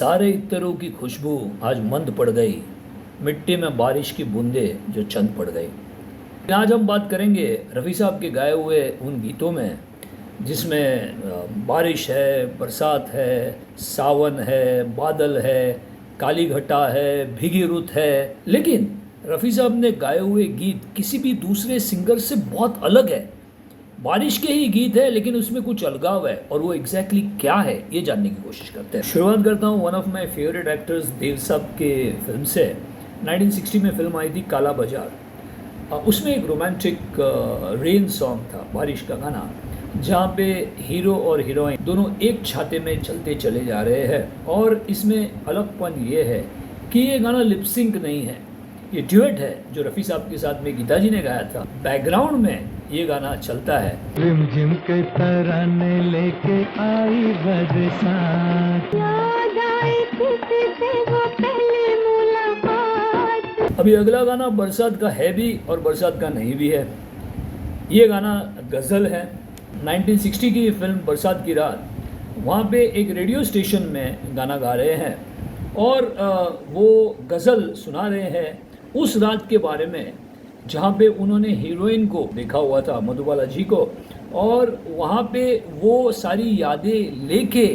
सारे इत्तरों की खुशबू आज मंद पड़ गई, मिट्टी में बारिश की बूंदें जो चंद पड़ गई। आज हम बात करेंगे रफ़ी साहब के गाए हुए उन गीतों में जिसमें बारिश है, बरसात है, सावन है, बादल है, काली घटा है, भीगी रुत है। लेकिन रफ़ी साहब ने गाए हुए गीत किसी भी दूसरे सिंगर से बहुत अलग है। बारिश के ही गीत है लेकिन उसमें कुछ अलगाव है, और वो एग्जैक्टली क्या है ये जानने की कोशिश करते हैं। शुरुआत करता हूँ one of my favourite actors Dev Sahab के फिल्म से। 1960 में फिल्म आई थी काला बाजार। उसमें एक रोमांटिक रेन सॉन्ग था, बारिश का गाना, जहाँ पे हीरो और हीरोइन दोनों एक छाते में चलते चले जा रहे हैं। और इसमें अलगपन ये है कि ये गाना लिपसिंक नहीं है, ये ड्यूएट है जो रफ़ी साहब के साथ में गीता जी ने गाया था। बैकग्राउंड में ये गाना चलता है। रिमझिम के तराने लेके आई बरसात, याद आई किससे वो पहली मुलाकात। अभी अगला गाना बरसात का है भी और बरसात का नहीं भी है। ये गाना गज़ल है। 1960 की फिल्म बरसात की रात, वहाँ पे एक रेडियो स्टेशन में गाना गा रहे हैं और वो गज़ल सुना रहे हैं उस रात के बारे में जहाँ पे उन्होंने हीरोइन को देखा हुआ था, मधुबाला जी को, और वहाँ पे वो सारी यादें लेके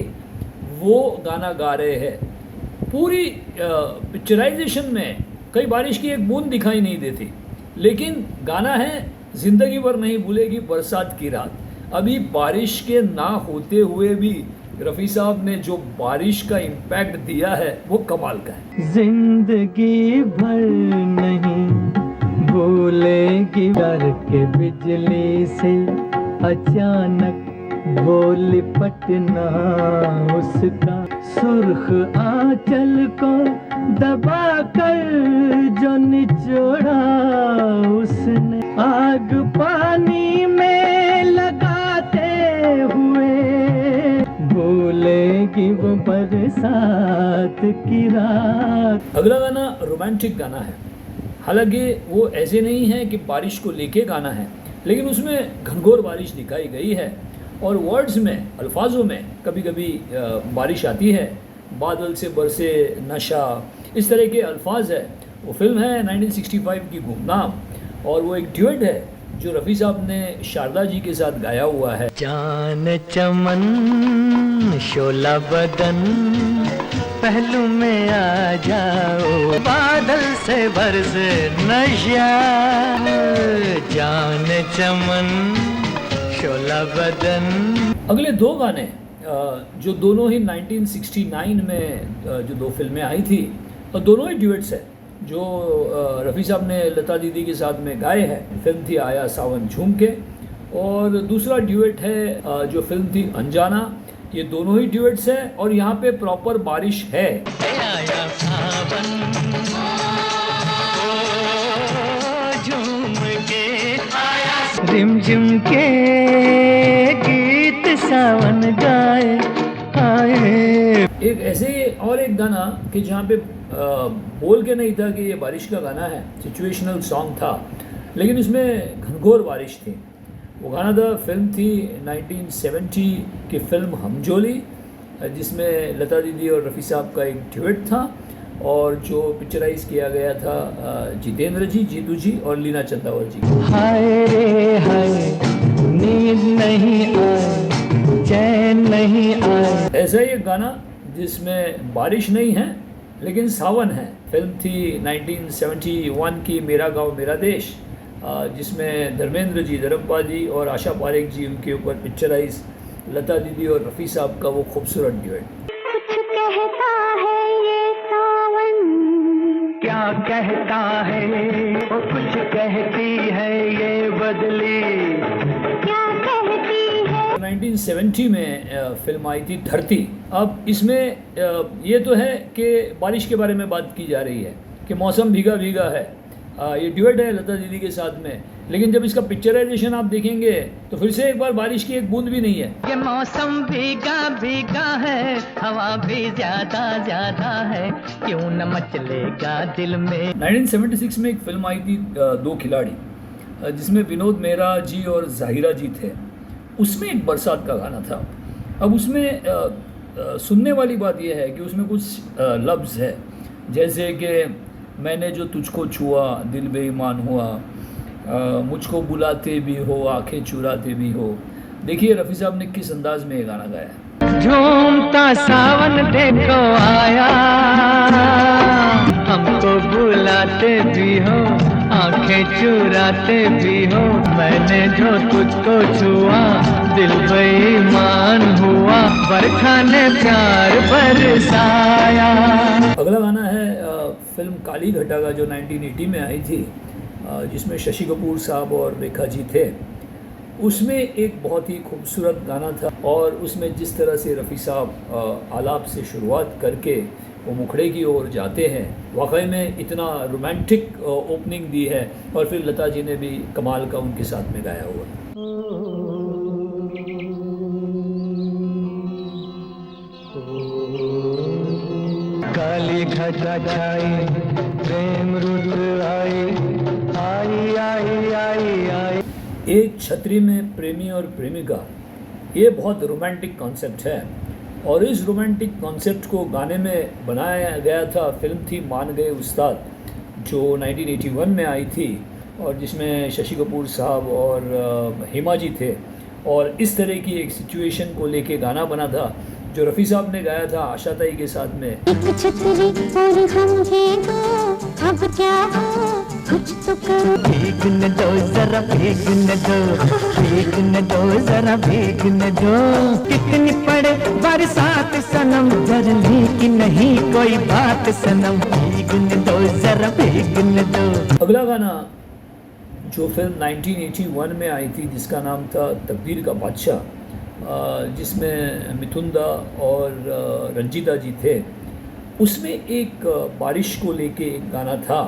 वो गाना गा रहे हैं। पूरी पिक्चराइजेशन में कई बारिश की एक बूंद दिखाई नहीं देती, लेकिन गाना है ज़िंदगी भर नहीं भूलेगी बरसात की रात। अभी बारिश के ना होते हुए भी रफ़ी साहब ने जो बारिश का इम्पैक्ट दिया है वो कमाल का है। जिंदगी भर नहीं भूलेगी डर के बिजली से अचानक वो लिपटना उसका, सुर्ख आंचल को दबा कर जो निचोड़ा उसने, आग पानी में लगाते हुए भूलेगी वो बरसात की रात। अगला गाना रोमांटिक गाना है। हालांकि वो ऐसे नहीं है कि बारिश को लेके गाना है, लेकिन उसमें घनघोर बारिश दिखाई गई है और वर्ड्स में, अल्फाजों में कभी कभी बारिश आती है। बादल से बरसे नशा, इस तरह के अल्फाज है। वो फिल्म है 1965 की गुमनाम, और वो एक ड्यूएट है जो रफ़ी साहब ने शारदा जी के साथ गाया हुआ है। जान चमन शोला बदन पहलू में आ जाओ, बादल से बरसे नशा, जान चमन शोला बदन। अगले दो गाने जो दोनों ही 1969 में जो दो फिल्में आई थी, और दोनों ही ड्यूएट्स है जो रफ़ी साहब ने लता दीदी के साथ में गाए हैं। फिल्म थी आया सावन झूम के, और दूसरा ड्यूएट है जो फिल्म थी अनजाना। ये दोनों ही ड्यूएट्स है और यहाँ पे प्रॉपर बारिश है। आया सावन झूम के आया, रिमझिम के गीत सावन गाए आए। एक ऐसे और एक गाना कि जहाँ पे बोल के नहीं था कि ये बारिश का गाना है, सिचुएशनल सॉन्ग था, लेकिन इसमें घनघोर बारिश थी। वो गाना था, फिल्म थी 1970 की फिल्म हमजोली, जिसमें लता दीदी और रफ़ी साहब का एक ड्यूएट था, और जो पिक्चराइज किया गया था जितेंद्र जी, जीतू जी और लीना चंदावर जी। हाय रे हाय, नींद नहीं आए, चैन नहीं आए। ऐसा ही एक गाना जिसमें बारिश नहीं है लेकिन सावन है। फिल्म थी 1971 की मेरा गांव मेरा देश, जिसमें धर्मेंद्र जी, धर्मपा जी और आशा पारेख जी, उनके ऊपर पिक्चराइज लता दीदी और रफ़ी साहब का वो खूबसूरत ड्यूएट। कुछ कहता है ये सावन, क्या कहता है वो, कुछ कहती है ये बदली, क्या कहती है। 1970 में फिल्म आई थी धरती। अब इसमें ये तो है कि बारिश के बारे में बात की जा रही है कि मौसम भीगा भीगा है। ये ड्यूएट है लता दीदी के साथ में, लेकिन जब इसका पिक्चराइजेशन आप देखेंगे तो फिर से एक बार बारिश की एक बूंद भी नहीं है। ये मौसम भीगा भीगा है, हवा भी ज्यादा ज्यादा है, क्यों न मचलेगा दिल में। 1976 में एक फिल्म आई थी दो खिलाड़ी, जिसमें विनोद मेहरा जी और जाहिरा जी थे। उसमें एक बरसात का गाना था। अब उसमें सुनने वाली बात यह है कि उसमें कुछ लफ्ज़ है, जैसे कि मैंने जो तुझको छुआ दिल बेईमान हुआ, मुझको बुलाते भी हो आंखें चुराते भी हो। देखिए रफ़ी साहब ने किस अंदाज में ये गाना गाया है। झूमता सावन देखो आया, हमको बुलाते भी हो आंखें चुराते भी हो, मैंने जो तुझको छुआ दिल बेईमान हुआ, बरखा ने प्यार बरसाया। अगला गाना है फिल्म काली घटा का, जो 1980 में आई थी, जिसमें शशि कपूर साहब और रेखा जी थे। उसमें एक बहुत ही खूबसूरत गाना था और उसमें जिस तरह से रफ़ी साहब आलाप से शुरुआत करके वो मुखड़े की ओर जाते हैं, वाकई में इतना रोमांटिक ओपनिंग दी है। और फिर लता जी ने भी कमाल का उनके साथ में गाया हुआ। काली घटा छाई प्रेम रुत आई, आई आई आई आई। एक छतरी में प्रेमी और प्रेमिका, ये बहुत रोमांटिक कॉन्सेप्ट है और इस रोमांटिक कॉन्सेप्ट को गाने में बनाया गया था। फिल्म थी मान गए उस्ताद, जो 1981 में आई थी और जिसमें शशि कपूर साहब और हेमा जी थे। और इस तरह की एक सिचुएशन को लेके गाना बना था, जो रफ़ी साहब ने गाया था आशा ताई के साथ में। एक छतरी और हम ये दो, अब क्या हो कुछ तो करो। भीगने दो जरा भीगने दो, भीगने दो जरा भीगने दो, कितनी पड़े बरसात सनम, डरने की नहीं कोई बात सनम, भीगने दो जरा भीगने दो। अगला गाना जो फिल्म 1981 में आई थी, जिसका नाम था तकदीर का बादशाह, जिसमें मिथुन दा और रंजीता जी थे। उसमें एक बारिश को लेके एक गाना था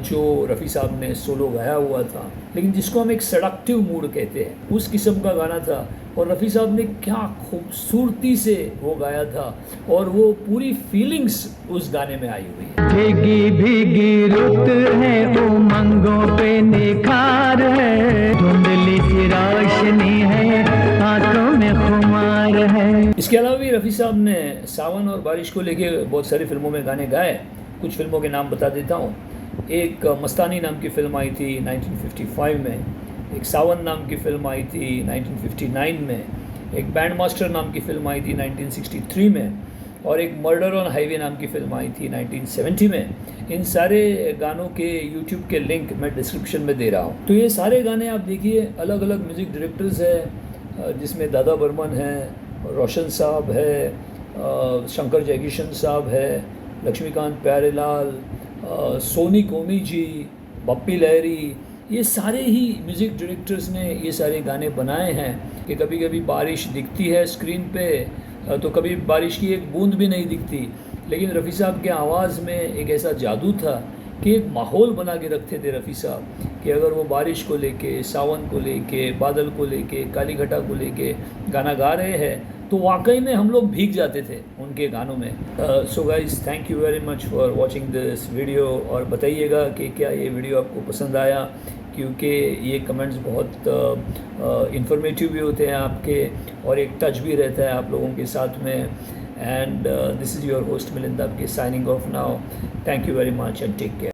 जो रफ़ी साहब ने सोलो गाया हुआ था, लेकिन जिसको हम एक सेडक्टिव मूड कहते हैं, उस किस्म का गाना था। और रफ़ी साहब ने क्या खूबसूरती से वो गाया था और वो पूरी फीलिंग्स उस गाने में आई हुई है। भीगी भीगी रुत है, उमंगों पे निखार है, धुंधली सी रोशनी है, आंखों में खुमार है। इसके अलावा भी रफ़ी साहब ने सावन और बारिश को लेके बहुत सारी फिल्मों में गाने गाए। कुछ फिल्मों के नाम बता देता हूँ। एक मस्तानी नाम की फ़िल्म आई थी 1955 में, एक सावन नाम की फ़िल्म आई थी 1959 में, एक बैंड मास्टर नाम की फ़िल्म आई थी 1963 में, और एक मर्डर ऑन हाईवे नाम की फ़िल्म आई थी 1970 में। इन सारे गानों के यूट्यूब के लिंक मैं डिस्क्रिप्शन में दे रहा हूँ। तो ये सारे गाने आप देखिए, अलग अलग म्यूज़िक डायरेक्टर्स हैं, जिसमें दादा बर्मन हैं, रोशन साहब है, शंकर जयकिशन साहब है, लक्ष्मीकांत प्यारेलाल, सोनी कोमी जी, बप्पी लहरी, ये सारे ही म्यूज़िक डायरेक्टर्स ने ये सारे गाने बनाए हैं। कि कभी कभी बारिश दिखती है स्क्रीन पे तो कभी बारिश की एक बूंद भी नहीं दिखती, लेकिन रफ़ी साहब के आवाज़ में एक ऐसा जादू था कि एक माहौल बना के रखते थे रफ़ी साहब, कि अगर वो बारिश को लेके, सावन को लेके, बादल को लेके, काली घटा को लेके गाना गा रहे हैं तो वाकई में हम लोग भीग जाते थे उनके गानों में। So guys, thank you very much for watching this video. और बताइएगा कि क्या ये वीडियो आपको पसंद आया, क्योंकि ये कमेंट्स बहुत इंफॉर्मेटिव भी होते हैं आपके, और एक टच भी रहता है आप लोगों के साथ में। And this is your host Milind आपके signing off now. Thank you very much and take care.